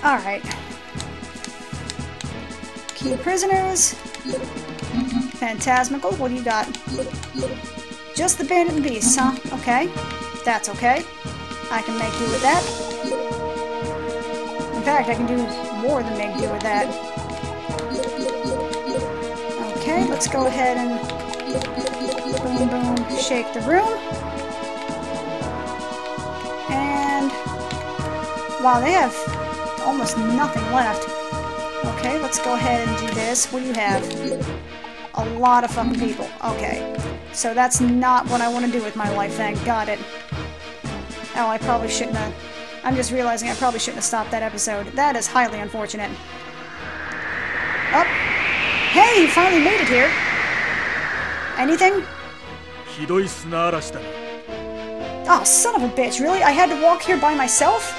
Alright. Key prisoners. Phantasmical, what do you got? Just the bandit and beast, huh? Okay. That's okay. I can make do with that. In fact, I can do more than make do with that. Okay, let's go ahead and boom, boom, shake the room. And wow, they have almost nothing left. Okay, let's go ahead and do this. What do you have? A lot of fucking people. Okay. So that's not what I want to do with my life, thank God it. Oh, I probably shouldn't have... I'm just realizing I probably shouldn't have stopped that episode. That is highly unfortunate. Oh! Hey, you finally made it here! Anything? Oh, son of a bitch, really? I had to walk here by myself?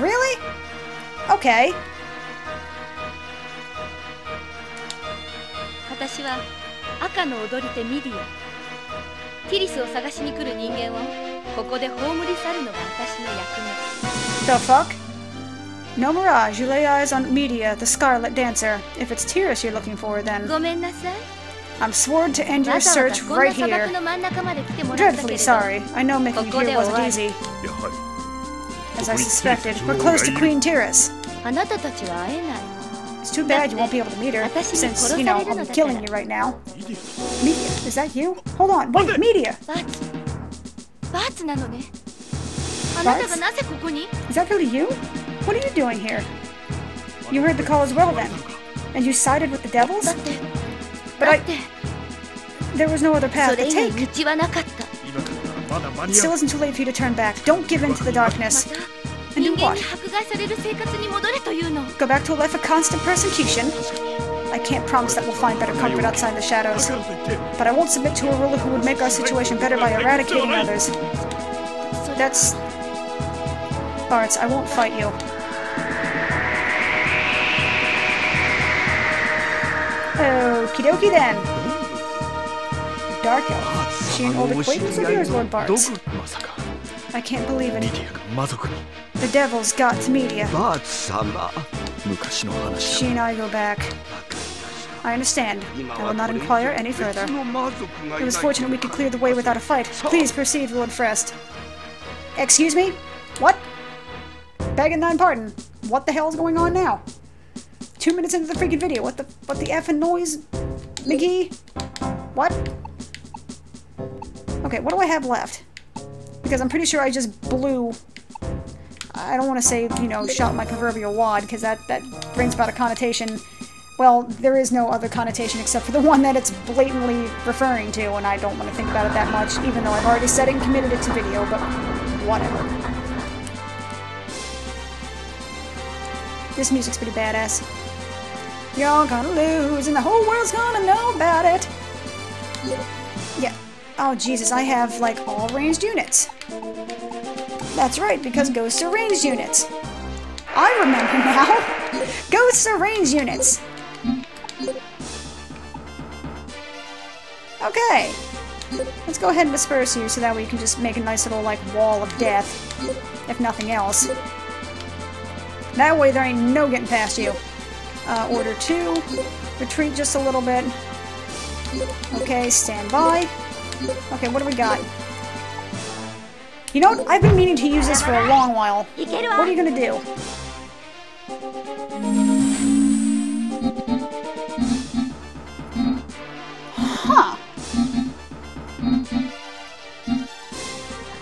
Really? Okay. 私は赤の踊り手ミディア。ティリスを探しに来る人間をここで葬り去るのが私の役目。The fuck? No mirage. You lay eyes on Media, the Scarlet Dancer. If it's Tiras you're looking for, then ごめんなさい。 I'm sworn to end your search right here. Dreadfully sorry. I know making it here wasn't easy. As I suspected, we're close to Queen Tiras. あなたたちは会えない。 It's too bad you won't be able to meet her, since, you know, I'll be killing you right now. Media? Is that you? Hold on, wait, Media! バーツなのね。あなたがなぜここに? Is that really you? What are you doing here? You heard the call as well then. And you sided with the devils? But there was no other path to take. It still isn't too late for you to turn back. Don't give in to the darkness. And do what? Go back to a life of constant persecution? I can't promise that we'll find better comfort outside the shadows. But I won't submit to a ruler who would make our situation better by eradicating others. That's... Bartz, I won't fight you. Okie dokie then. Dark Elf. Is she an old acquaintance of yours, Lord Bartz? I can't believe it. The devils got to Media. She and I go back. I understand. I will not inquire any further. It was fortunate we could clear the way without a fight. Please proceed, Lord Frest. Excuse me? What? Begging thine pardon. What the hell is going on now? 2 minutes into the freaking video. What the effing noise? McGee? What? Okay, what do I have left? Because I'm pretty sure I just blew... I don't want to say, you know, shot my proverbial wad, because that brings about a connotation... Well, there is no other connotation except for the one that it's blatantly referring to, and I don't want to think about it that much, even though I've already said it and committed it to video, but whatever. This music's pretty badass. You're gonna lose, and the whole world's gonna know about it! Yeah. Oh, Jesus, I have, like, all ranged units. That's right, because ghosts are ranged units. I remember now! Ghosts are ranged units! Okay. Let's go ahead and disperse you so that way you can just make a nice little, like, wall of death. If nothing else. That way there ain't no getting past you. Order 2. Retreat just a little bit. Okay, stand by. Okay, what do we got? You know what? I've been meaning to use this for a long while. What are you gonna do? Huh.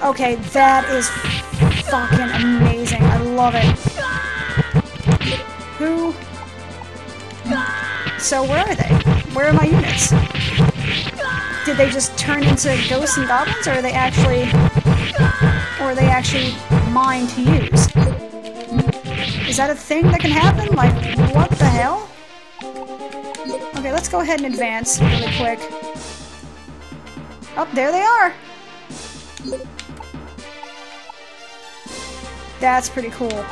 Okay, that is fucking amazing. I love it. Who? So where are they? Where are my units? Did they just turn into ghosts and goblins, or are they actually... mine to use? Is that a thing that can happen? Like, what the hell? Okay, let's go ahead and advance really quick. Oh, there they are! That's pretty cool.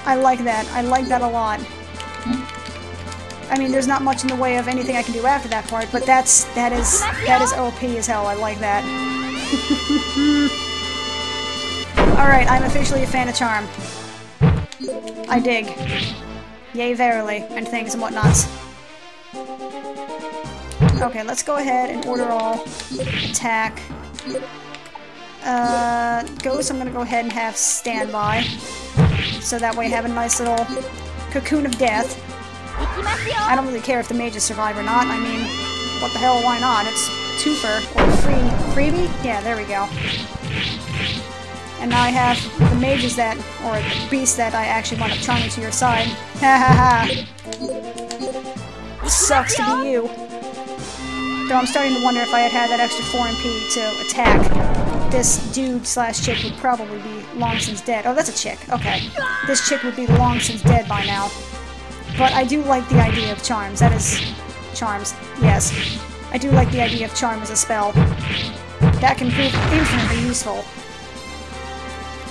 I like that. I like that a lot. I mean, there's not much in the way of anything I can do after that part, but that is OP as hell. I like that. Alright, I'm officially a fan of Charm. I dig. Yay, verily, and things and whatnots. Okay, let's go ahead and order all. Attack. Ghost, I'm gonna go ahead and have standby. So that way I have a nice little cocoon of death. I don't really care if the mages survive or not. I mean, what the hell, why not? It's twofer, or freebie? Yeah, there we go. And now I have the mages that, or the beasts that I actually want to charm to your side. Ha ha ha! Sucks to be you. Though I'm starting to wonder if I had that extra 4 MP to attack, this dude slash chick would probably be long since dead. Oh, that's a chick. Okay. This chick would be long since dead by now. But I do like the idea of charms. That is... charms. Yes. I do like the idea of charm as a spell. That can prove infinitely useful.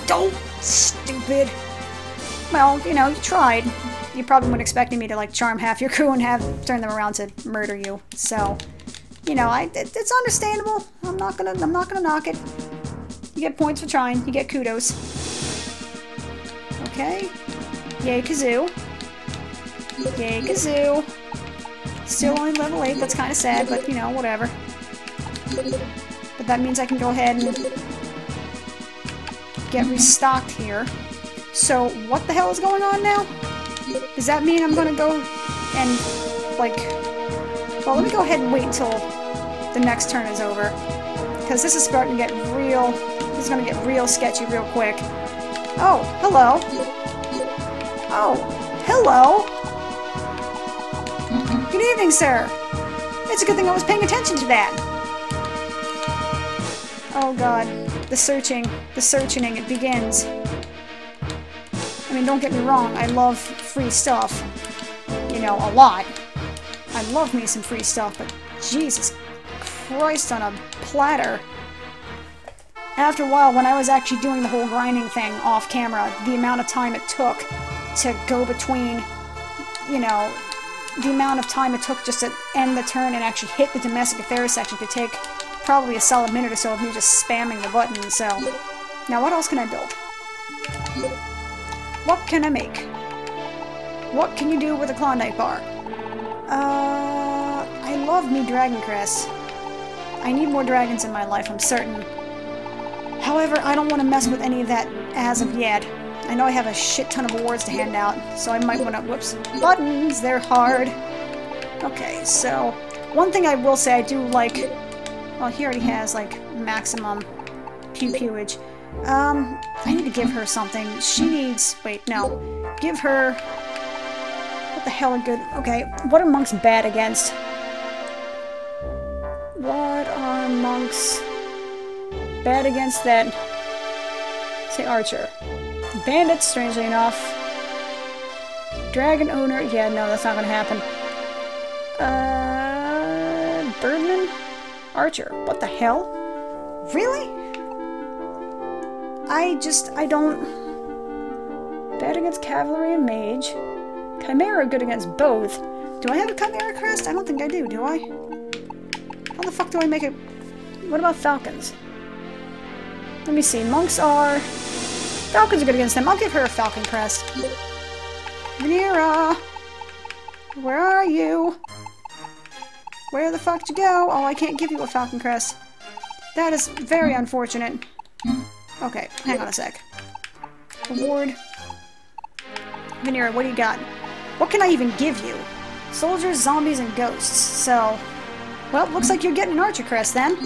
Don't! Stupid! Well, you know, you tried. You probably weren't expecting me to, like, charm half your crew and turn them around to murder you. So, you know, it's understandable. I'm not gonna knock it. You get points for trying. You get kudos. Okay. Yay, Kazoo. Yay, Kazoo. Still only level 8. That's kind of sad, but, you know, whatever. But that means I can go ahead and get restocked here. So, what the hell is going on now? Does that mean I'm gonna go and, like... Well, let me go ahead and wait until the next turn is over. Because this is starting to get real... This is gonna get real sketchy real quick. Oh, hello. Oh, hello. Good evening, sir. It's a good thing I was paying attention to that. Oh god. The searching, it begins. I mean, don't get me wrong, I love free stuff. You know, a lot. I love me some free stuff, but Jesus Christ on a platter. After a while, when I was actually doing the whole grinding thing off camera, the amount of time it took to go between, you know, the amount of time it took just to end the turn and actually hit the domestic affairs section could take probably a solid minute or so of me just spamming the button, so... Now what else can I build? What can I make? What can you do with a Klondike bar? I love me Dragon Crest. I need more dragons in my life, I'm certain. However, I don't want to mess with any of that as of yet. I know I have a shit ton of awards to hand out, so I might want to... Whoops. Buttons! They're hard. Okay, so... One thing I will say I do like... Well, he already has, like, maximum pew-pewage. I need to give her something. She needs... Wait, no. Give her... What the hell are good... Okay, what are monks bad against? What are monks bad against that... Say archer. Bandits, strangely enough. Dragon owner... Yeah, no, that's not gonna happen. Birdman? Archer. What the hell? Really? I don't... Bad against cavalry and mage. Chimera good against both. Do I have a Chimera crest? I don't think I do I? How the fuck do I make it... What about falcons? Let me see. Monks are... Falcons are good against them. I'll give her a falcon crest. Vanera! Where are you? Where the fuck did you go? Oh, I can't give you a falcon crest. That is very unfortunate. Okay, hang on a sec. Award. Vanera, what do you got? What can I even give you? Soldiers, zombies, and ghosts. So, well, looks like you're getting an archer crest then.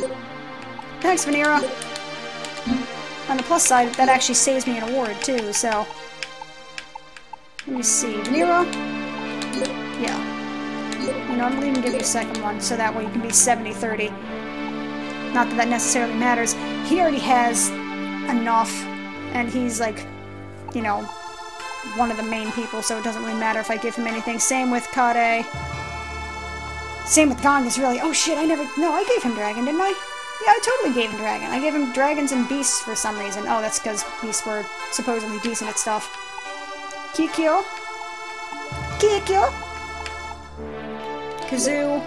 Thanks, Vanera. On the plus side, that actually saves me an award too, so... Let me see. Vanera? Yeah. You know, I'm gonna even give you a second one, so that way you can be 70-30. Not that that necessarily matters. He already has enough, and he's like, you know, one of the main people, so it doesn't really matter if I give him anything. Same with Kade. Same with Gangas, really. Oh shit, no, I gave him Dragon, didn't I? Yeah, I totally gave him Dragon. I gave him Dragons and Beasts for some reason. Oh, that's because Beasts were supposedly decent at stuff. Kikyo. Kikyo. Kazoo.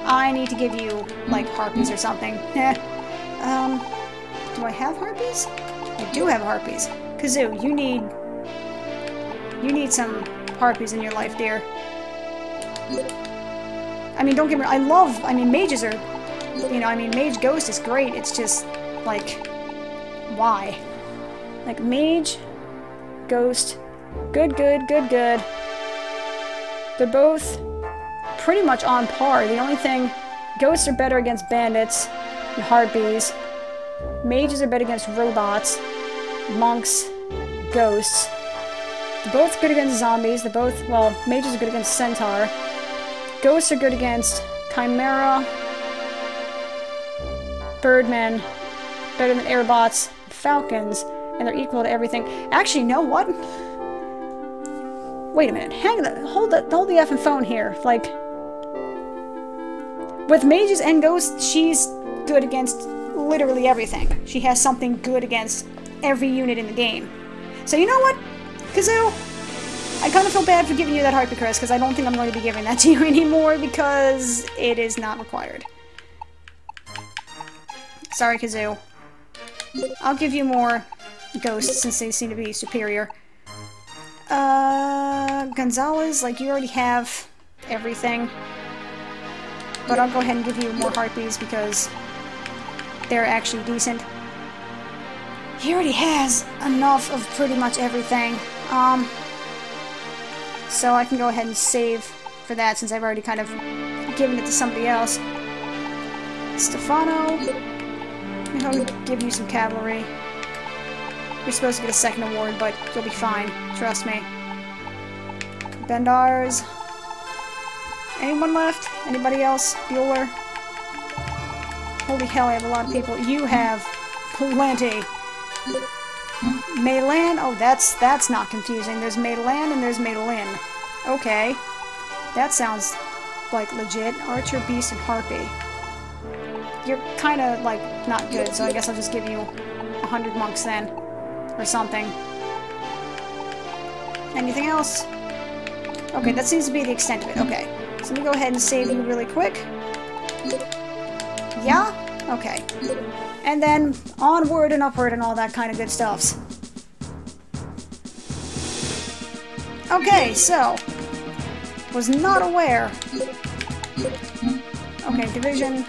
I need to give you, like, harpies or something. Do I have harpies? I do have harpies. Kazoo, you need some harpies in your life, dear. I mean, don't get me wrong, I mean, mages are, you know, I mean, Mage Ghost is great, it's just, like, why? Like, Mage, Ghost, good. They're both pretty much on par. The only thing, Ghosts are better against bandits and harpies. Mages are better against robots, monks, ghosts. They're both good against zombies. They're both, well, mages are good against centaur. Ghosts are good against chimera, birdmen, better than airbots, falcons, and they're equal to everything. Actually, you know what? Wait a minute. Hold the effing phone here. Like, with mages and ghosts, she's good against literally everything. She has something good against every unit in the game. So you know what, Kazoo? I kind of feel bad for giving you that Harpy Crest, because I don't think I'm going to be giving that to you anymore, because it is not required. Sorry, Kazoo. I'll give you more ghosts, since they seem to be superior. Gonzalez, like, you already have everything. But I'll go ahead and give you more harpies, because they're actually decent. He already has enough of pretty much everything. So I can go ahead and save for that, since I've already kind of given it to somebody else. Stefano, I'll give you some cavalry. You're supposed to get a second award, but you'll be fine. Trust me. Bendars. Anyone left? Anybody else? Bueller? Holy hell, I have a lot of people. You have plenty. Maylan? Oh, that's not confusing. There's Maylan and there's Maylin. Okay. That sounds like legit. Archer, Beast, and Harpy. You're kinda, like, not good, so I guess I'll just give you 100 monks then. Or something. Anything else? Okay, that seems to be the extent of it. Okay. So let me go ahead and save you really quick. Yeah? Okay. And then onward and upward and all that kind of good stuffs. Okay, so was not aware. Okay, division,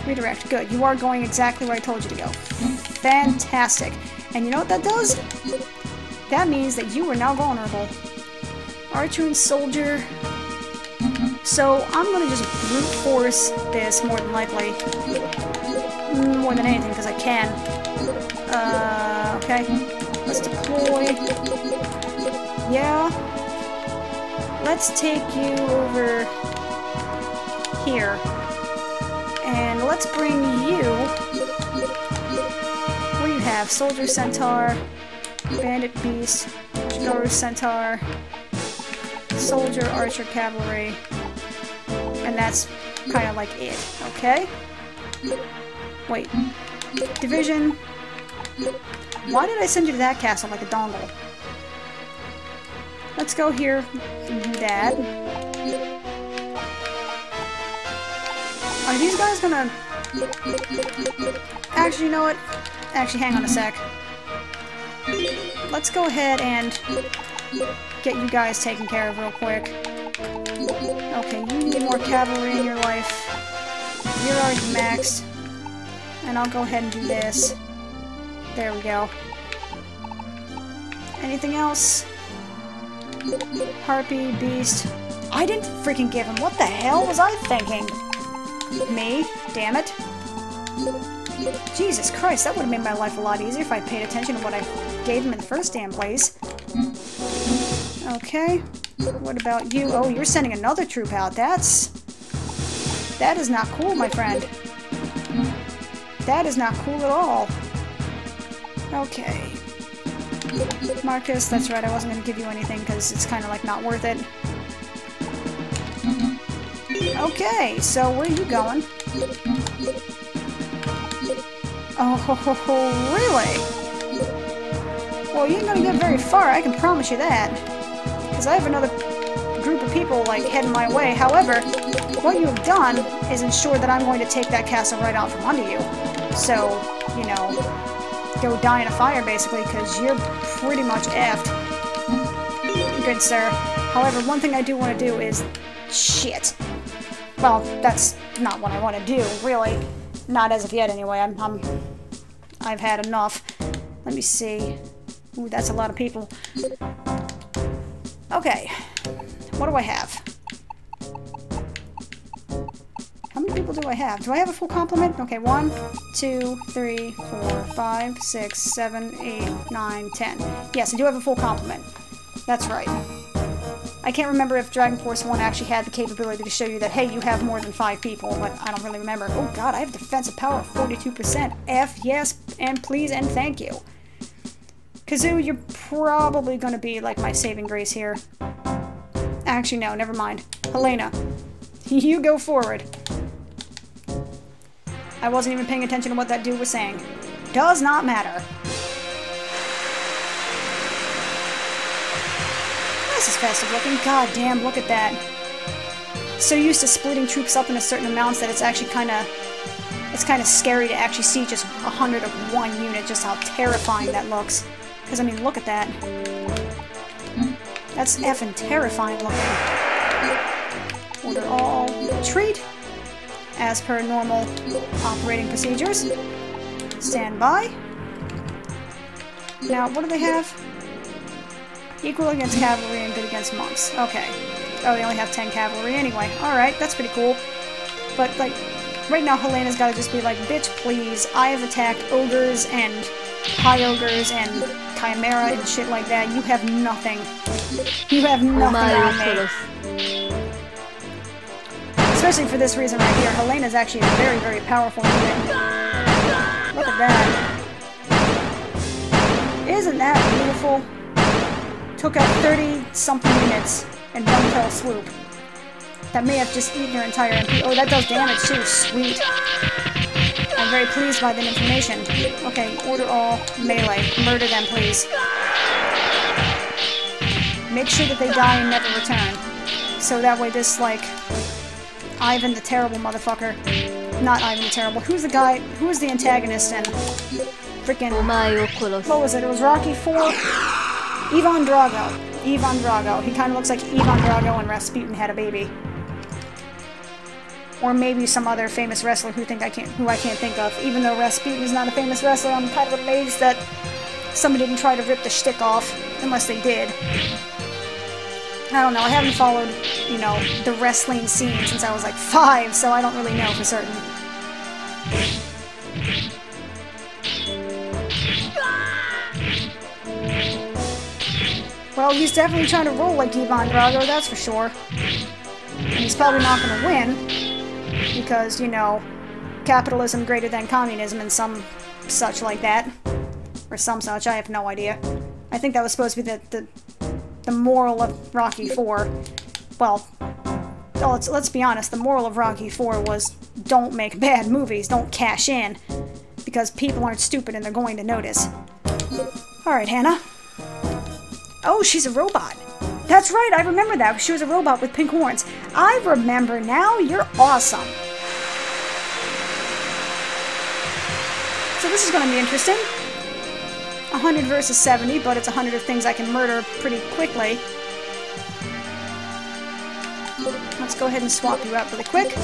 redirect. Good. You are going exactly where I told you to go. Fantastic. And you know what that does? That means that you are now vulnerable. Archer and soldier. So I'm gonna just brute force this more than likely. More than anything, because I can. Okay. Let's deploy. Yeah. Let's take you over here. And let's bring you... What do you have? Soldier, Centaur, Bandit, Beast, Ghost, Centaur, Soldier, Archer, Cavalry. And that's kind of like it, okay? Wait. Division. Why did I send you to that castle like a dongle? Let's go here and do that. Are these guys gonna... Actually, you know what? Actually, hang on a sec. Let's go ahead and get you guys taken care of real quick. Okay, you need more cavalry in your life. You're already maxed. And I'll go ahead and do this. There we go. Anything else? Harpy, Beast. I didn't freaking give him. What the hell was I thinking? Me? Damn it. Jesus Christ, that would have made my life a lot easier if I'd paid attention to what I gave him in the first damn place. Okay. What about you? Oh, you're sending another troop out. That is not cool, my friend. That is not cool at all. Okay. Marcus, that's right, I wasn't going to give you anything because it's kind of like not worth it. Okay, so where are you going? Oh, really? Well, you ain't going to get very far, I can promise you that. Because I have another group of people, like, heading my way. However, what you've done is ensure that I'm going to take that castle right out from under you. So, you know, go die in a fire, basically, because you're pretty much effed. Good sir. However, one thing I do want to do is... Shit. Well, that's not what I want to do, really. Not as of yet, anyway. I've had enough. Let me see. Ooh, that's a lot of people. Okay. What do I have? How many people do I have? Do I have a full complement? Okay, 1, 2, 3, 4, 5, 6, 7, 8, 9, 10. Yes, I do have a full complement. That's right. I can't remember if Dragon Force 1 actually had the capability to show you that, hey, you have more than 5 people, but I don't really remember. Oh god, I have defensive power of 42%. F, yes, and please, and thank you. Kazoo, you're probably gonna be, like, my saving grace here. Actually, no, never mind. Helena, you go forward. I wasn't even paying attention to what that dude was saying. Does not matter. This is festive looking. God damn, look at that. So used to splitting troops up into certain amounts that it's actually it's kind of scary to actually see just 100 of one unit, just how terrifying that looks. Because, I mean, look at that. That's effing terrifying looking. Order all retreat. As per normal operating procedures. Stand by. Now, what do they have? Equal against cavalry and good against monks. Okay. Oh, they only have 10 cavalry anyway. Alright, that's pretty cool. But, like, right now Helena's gotta just be like, bitch, please. I have attacked ogres and high ogres and chimera and shit like that. You have nothing. You have nothing on me. Especially for this reason right here. Helena's actually a very, very powerful unit. Look at that. Isn't that beautiful? Took out 30-something units in one fell swoop. That may have just eaten your entire MP. Oh, that does damage too. Sweet. I'm very pleased by that information. Okay, order all melee. Murder them, please. Make sure that they die and never return. So that way this, like... Ivan the Terrible motherfucker. Not Ivan the Terrible. Who's the guy? Who is the antagonist in freaking... What was it? It was Rocky 4? Ivan Drago. Ivan Drago. He kind of looks like Ivan Drago and Rasputin had a baby. Or maybe some other famous wrestler who I can't think of. Even though Rasputin is not a famous wrestler, I'm kind of amazed that somebody didn't try to rip the shtick off. Unless they did. I don't know, I haven't followed, you know, the wrestling scene since I was like 5, so I don't really know for certain. Well, he's definitely trying to roll like Ivan Drago, that's for sure. And he's probably not going to win, because, you know, capitalism greater than communism and some such like that. Or some such, I have no idea. I think that was supposed to be the moral of Rocky 4. Well, let's be honest, the moral of Rocky 4 was don't make bad movies, don't cash in, because people aren't stupid and they're going to notice. Alright, Hannah. Oh, she's a robot. That's right, I remember that. She was a robot with pink horns. I remember now, you're awesome. So this is going to be interesting. 100 versus 70, but it's 100 of things I can murder pretty quickly. Let's go ahead and swap you out really quick. Did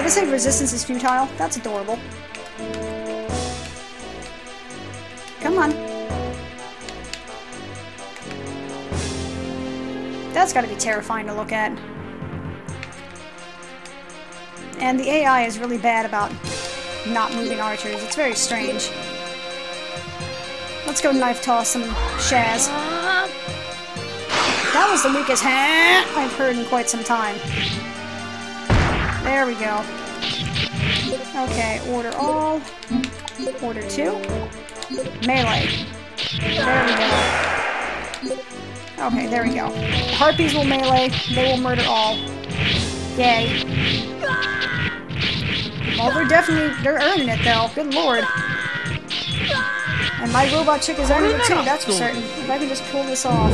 I say resistance is futile? That's adorable. Come on. That's gotta be terrifying to look at. And the AI is really bad about not moving archers. It's very strange. Let's go knife toss some Shaz. That was the weakest I've heard in quite some time. There we go. Okay, order all. Order 2. Melee. There we go. Okay, there we go. The Harpies will melee. They will murder all. Yay. Well, they're earning it though. Good lord. And my robot chick is earning it too, that's for certain. If I can just pull this off.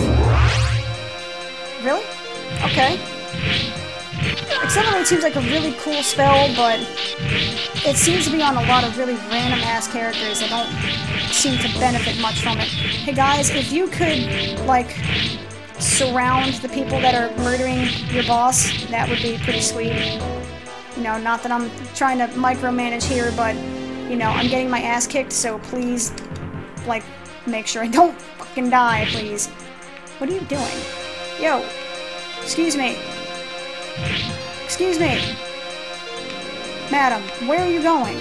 Really? Okay. Accelerate seems like a really cool spell, but it seems to be on a lot of really random-ass characters that don't seem to benefit much from it. Hey guys, if you could, like, surround the people that are murdering your boss, that would be pretty sweet. You know, not that I'm trying to micromanage here, but, you know, I'm getting my ass kicked, so please, like, make sure I don't fucking die, please. What are you doing? Yo! Excuse me. Excuse me. Madam, where are you going?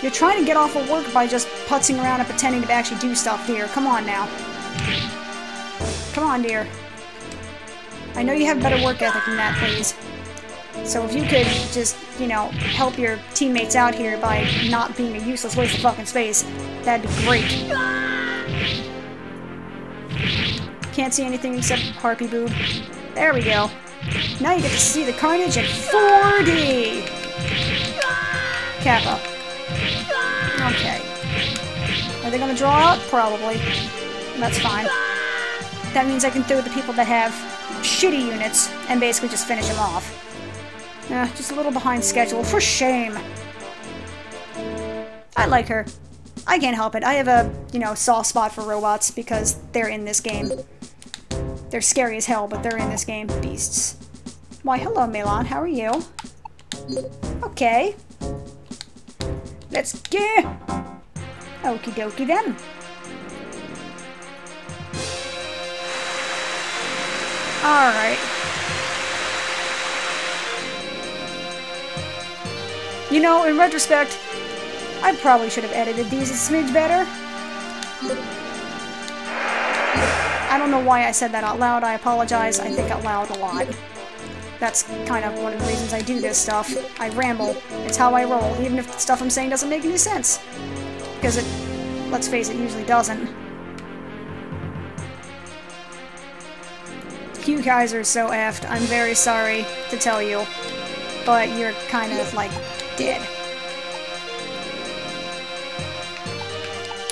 You're trying to get off of work by just putzing around and pretending to actually do stuff, dear. Come on now. Come on, dear. I know you have better work ethic than that, please. So if you could just, you know, help your teammates out here by not being a useless waste of fucking space, that'd be great. Can't see anything except Harpy Boob. There we go. Now you get to see the carnage in 4D! Kappa. Okay. Are they gonna draw out? Probably. That's fine. That means I can throw the people that have shitty units and basically just finish them off. Just a little behind schedule. For shame! I like her. I can't help it. I have a, you know, soft spot for robots because they're in this game. They're scary as hell, but they're in this game. Beasts. Why, hello, Melon. How are you? Okay. Let's get... Okie dokie then. Alright. You know, in retrospect, I probably should have edited these a smidge better. I don't know why I said that out loud. I apologize. I think out loud a lot. That's kind of one of the reasons I do this stuff. I ramble. It's how I roll, even if the stuff I'm saying doesn't make any sense. Because it, let's face it, usually doesn't. You guys are so effed. I'm very sorry to tell you. But you're kind of, like, dead.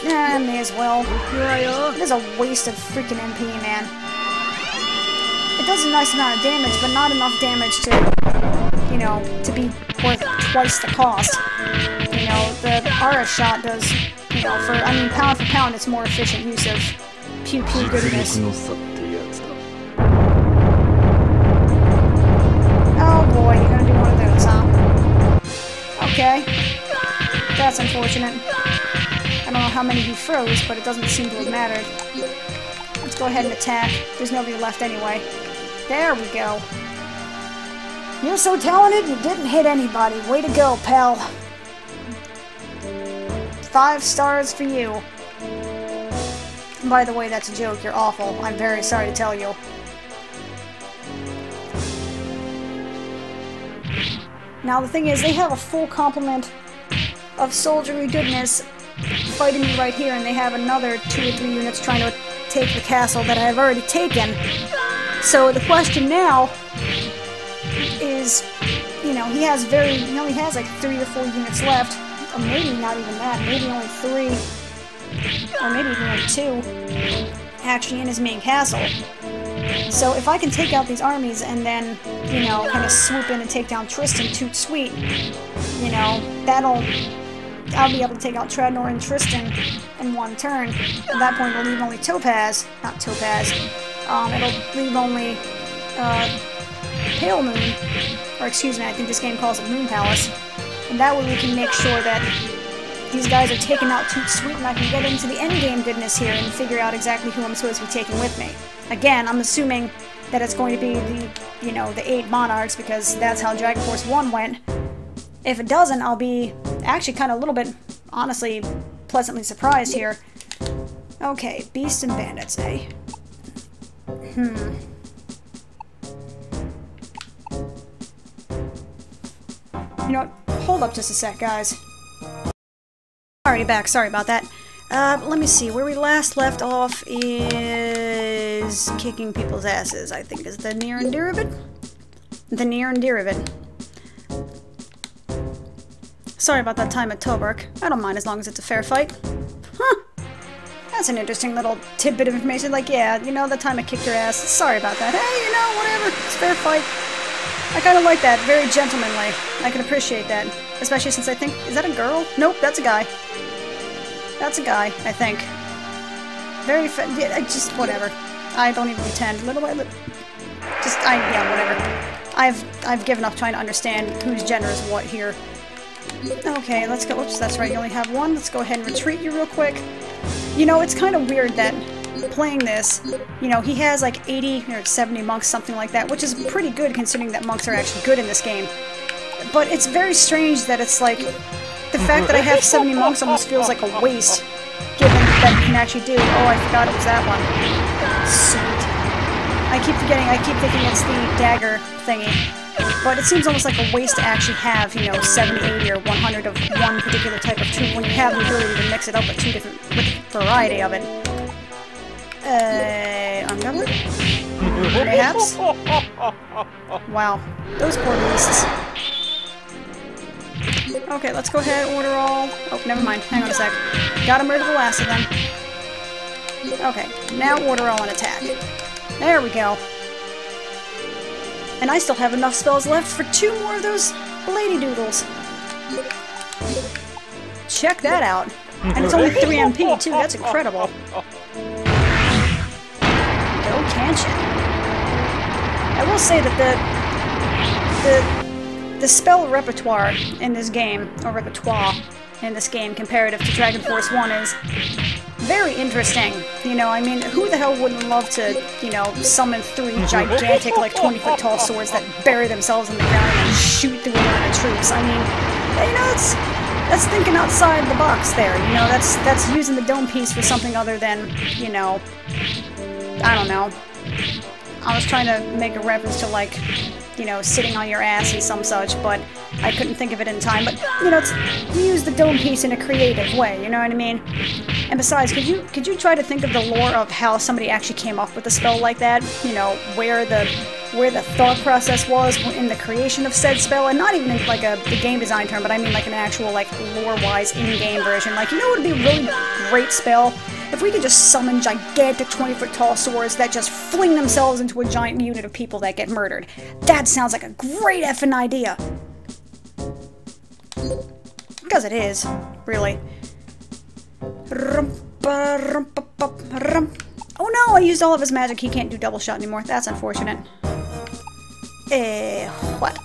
Nah, may as well. It is a waste of freaking MP, man. It does a nice amount of damage, but not enough damage to, you know, to be worth twice the cost. You know, the RF shot does, you know, for, I mean, pound for pound, it's more efficient use of pew-pew goodness. Oh boy, you're gonna do one of those, huh? Okay. That's unfortunate. I don't know how many he froze, but it doesn't seem to have mattered. Let's go ahead and attack. There's nobody left anyway. There we go. You're so talented, you didn't hit anybody. Way to go, pal. 5 stars for you. By the way, that's a joke. You're awful. I'm very sorry to tell you. Now, the thing is, they have a full complement of soldiery goodness fighting me right here, and they have another 2 or 3 units trying to take the castle that I've already taken. So the question now is, you know, he only has like 3 or 4 units left, or maybe not even that, maybe only 3, or maybe even like 2, actually in his main castle. So if I can take out these armies and then, you know, kind of swoop in and take down Tristan toot sweet, you know, I'll be able to take out Tradnor and Tristan in one turn. At that point, it'll leave only it'll leave only, Pale Moon, or excuse me, I think this game calls it Moon Palace. And that way we can make sure that these guys are taken out toot sweet and I can get into the endgame goodness here and figure out exactly who I'm supposed to be taking with me. Again, I'm assuming that it's going to be the, you know, the 8 monarchs, because that's how Dragon Force 1 went. If it doesn't, I'll be actually kind of a little bit, honestly, pleasantly surprised here. Okay, beasts and bandits, eh? You know what? Hold up just a sec, guys. Already back, sorry about that. Let me see, where we last left off is kicking people's asses, I think is the near and dear of it. The near and dear of it. Sorry about that time at Tobruk. I don't mind as long as it's a fair fight. Huh. That's an interesting little tidbit of information. Like, yeah, you know, the time I kicked your ass. Sorry about that. Hey, you know, whatever. It's a fair fight. I kind of like that. Very gentlemanly. I can appreciate that. Especially since I think... Is that a girl? Nope, that's a guy. That's a guy, I think. Very yeah, just whatever. I don't even pretend. Little by little... Just, yeah, whatever. I've given up trying to understand whose gender is what here. Okay, let's go. Oops, that's right. You only have one. Let's go ahead and retreat you real quick. You know, it's kind of weird that playing this, you know, he has like 80 or 70 monks, something like that, which is pretty good considering that monks are actually good in this game. But it's very strange that it's like, the fact that I have 70 monks almost feels like a waste, given that you can actually do... Oh, I forgot it was that one. Sweet. I keep forgetting, I keep thinking it's the dagger thingy. But it seems almost like a waste to actually have, you know, 70, 80, or 100 of one particular type of troop when you have the ability to mix it up with with a variety of it. Ungoverned? Perhaps? Wow. Those poor beasts. Okay, let's go ahead and order all... Oh, never mind. Hang on a sec. Gotta murder the last of them. Okay, now order all an attack. There we go. And I still have enough spells left for 2 more of those lady doodles. Check that out. And it's only 3 MP too, that's incredible. Go Kanshin. I will say that the spell repertoire in this game, or repertoire in this game comparative to Dragon Force 1 is very interesting. You know, I mean, who the hell wouldn't love to, you know, summon 3 gigantic, like 20-foot tall swords that bury themselves in the ground and shoot through a line of troops? I mean, you know, that's thinking outside the box there. You know, that's using the dome piece for something other than, you know, I don't know. I was trying to make a reference to, like, you know, sitting on your ass and some such, but I couldn't think of it in time. But, you know, you use the dome piece in a creative way, you know what I mean? And besides, could you try to think of the lore of how somebody actually came up with a spell like that? You know, where the thought process was in the creation of said spell, and not even in like the game design term, but I mean like an actual like lore-wise in-game version. Like, you know what would be a really great spell? If we could just summon gigantic 20-foot tall swords that just fling themselves into a giant unit of people that get murdered. That sounds like a great effing idea. Because it is, really. Oh no, I used all of his magic. He can't do double shot anymore. That's unfortunate. What?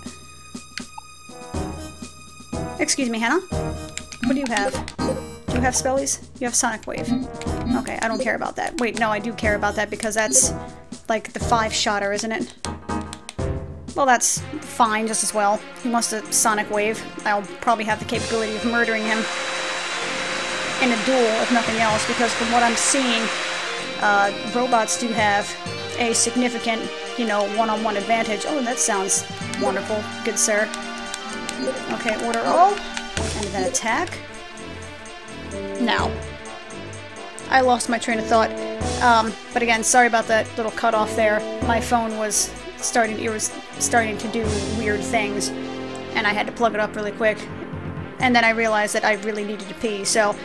Excuse me, Hannah? What do you have? Do you have spellies? You have Sonic Wave. Okay, I don't care about that. Wait, no, I do care about that because that's like the 5-shotter, isn't it? Well, that's fine just as well. He wants to Sonic Wave. I'll probably have the capability of murdering him in a duel, if nothing else, because from what I'm seeing, robots do have a significant, you know, one-on-one advantage. Oh, that sounds wonderful. Good sir. Okay, order all, and then attack. Now. I lost my train of thought. But again, sorry about that little cutoff there. My phone was starting to do weird things, and I had to plug it up really quick. And then I realized that I really needed to pee, so,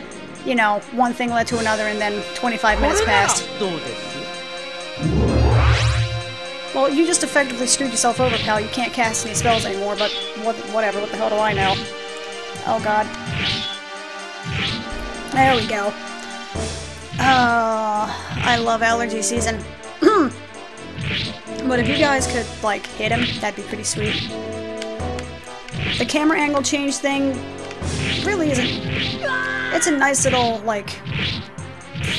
you know, one thing led to another, and then 25 minutes passed. Well, you just effectively screwed yourself over, pal. You can't cast any spells anymore, but whatever, what the hell do I know? Oh god. There we go. I love allergy season. But if you guys could, like, hit him, that'd be pretty sweet. The camera angle change thing really isn't... It's a nice little, like,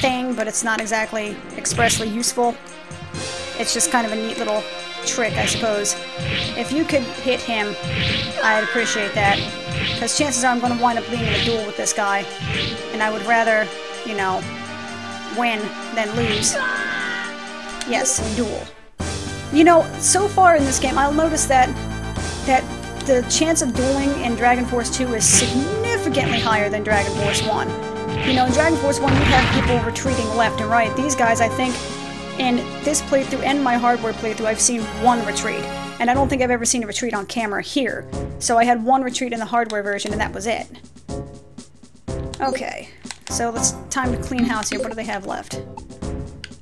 thing, but it's not exactly expressly useful. It's just kind of a neat little trick, I suppose. If you could hit him, I'd appreciate that. Because chances are I'm going to wind up being in a duel with this guy. And I would rather, you know, win than lose. Yes, duel. You know, so far in this game, I'll notice that the chance of dueling in Dragon Force 2 is significantly higher than Dragon Force 1. You know, in Dragon Force 1, you have people retreating left and right. These guys, I think, in this playthrough and my hardware playthrough, I've seen one retreat. And I don't think I've ever seen a retreat on camera here. So I had one retreat in the hardware version, and that was it. Okay, so it's time to clean house here. What do they have left?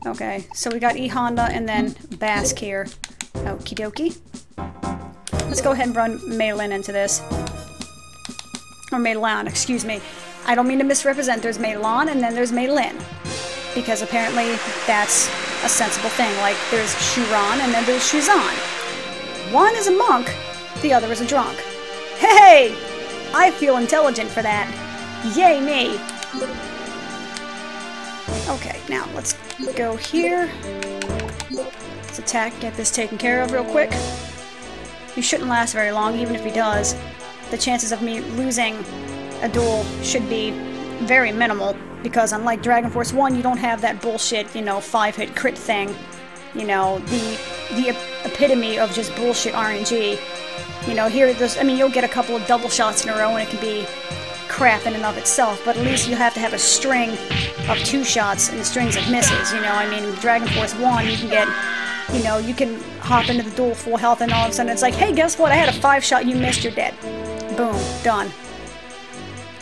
Okay, so we got E Honda and then Bask here. Okie dokie. Let's go ahead and run Meilin into this. Or Meilin, excuse me. I don't mean to misrepresent. There's Meilin and then there's Meilin. Because apparently that's a sensible thing. Like, there's Shuran and then there's Shuzan. One is a monk, the other is a drunk. Hey! I feel intelligent for that. Yay me! Okay, now let's go here. Let's attack, get this taken care of real quick. He shouldn't last very long, even if he does. The chances of me losing a duel should be very minimal, because unlike Dragon Force 1, you don't have that bullshit, you know, 5-hit crit thing. You know, the epitome of just bullshit RNG. You know, here, I mean, you'll get a couple of double shots in a row and it can be crap in and of itself, but at least you have to have a string of 2 shots and strings of misses, you know. I mean, Dragon Force 1, you can get, you know, you can hop into the duel full health and all of a sudden it's like, hey, guess what? I had a 5-shot, you missed, you're dead. Boom, done.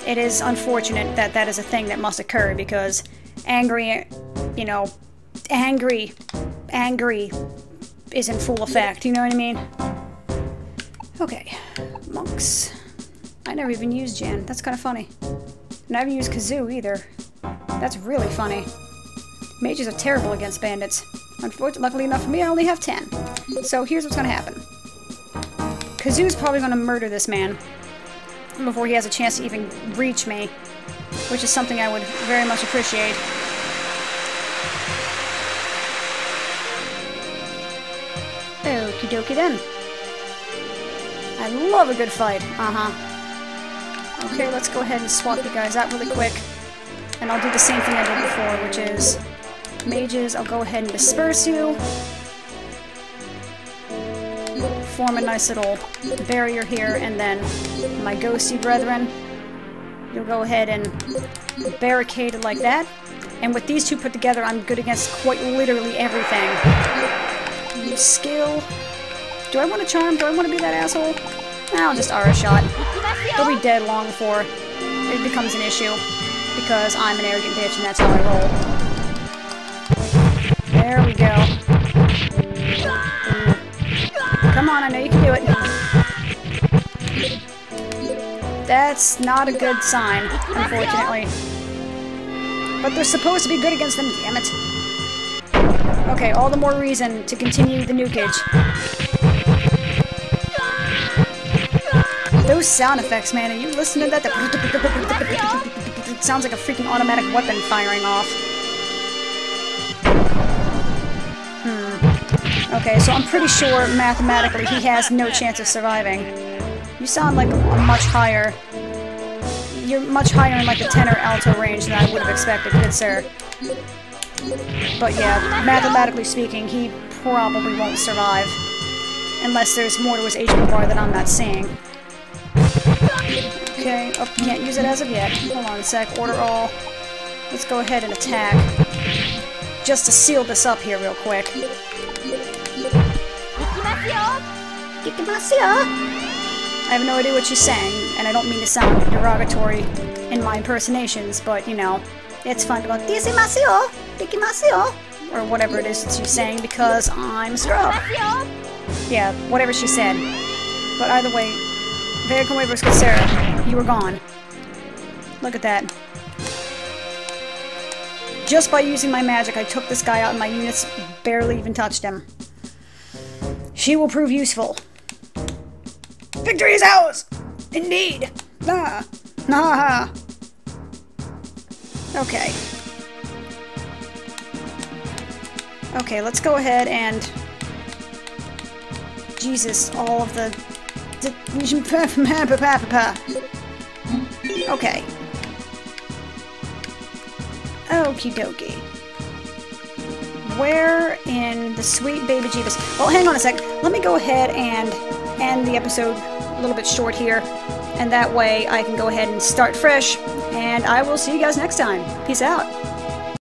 It is unfortunate that that is a thing that must occur because angry, you know, angry is in full effect, you know what I mean? Okay, monks. I never even used Jan. That's kind of funny. And I haven't used Kazoo either. That's really funny. Mages are terrible against bandits. Unfortunately, luckily enough for me, I only have 10. So here's what's gonna happen. Kazoo's probably gonna murder this man before he has a chance to even reach me, which is something I would very much appreciate. Okie dokie then. I love a good fight. Okay, let's go ahead and swap you guys out really quick. And I'll do the same thing I did before, which is mages, I'll go ahead and disperse you. Form a nice little barrier here, and then my ghosty brethren, you'll go ahead and barricade it like that. And with these two put together, I'm good against quite literally everything. Use skill. Do I want to charm? Do I want to be that asshole? I'll just aura shot. They'll be dead long before it becomes an issue, because I'm an arrogant bitch and that's how I roll. There we go. Come on, I know you can do it. That's not a good sign, unfortunately. But they're supposed to be good against them, damn it. Okay, all the more reason to continue the nukage. Those sound effects, man, are you listening to that? It sounds like a freaking automatic weapon firing off. Okay, so I'm pretty sure mathematically he has no chance of surviving. You sound like a much higher... You're much higher in like the tenor alto range than I would have expected, good sir. But yeah, mathematically speaking, he probably won't survive. Unless there's more to his HP bar that I'm not seeing. Okay, oh, can't use it as of yet. Hold on a sec, order all. Let's go ahead and attack. Just to seal this up here real quick. I have no idea what she's saying, and I don't mean to sound derogatory in my impersonations, but, you know, it's fun to go, Dikimasio! Dikimasio! Or whatever it is that she's saying, because I'm scrub. Yeah, whatever she said. But either way, Vega vs. Sarah, you were gone. Look at that. Just by using my magic, I took this guy out and my units barely even touched him. She will prove useful. Victory is ours! Indeed! Ah! Ah! Okay. Okay, let's go ahead and... Jesus, all of the... Okay. Okie dokie. Where in the sweet baby Jeebus? Well, hang on a sec. Let me go ahead and end the episode a little bit short here. And that way I can go ahead and start fresh. And I will see you guys next time. Peace out.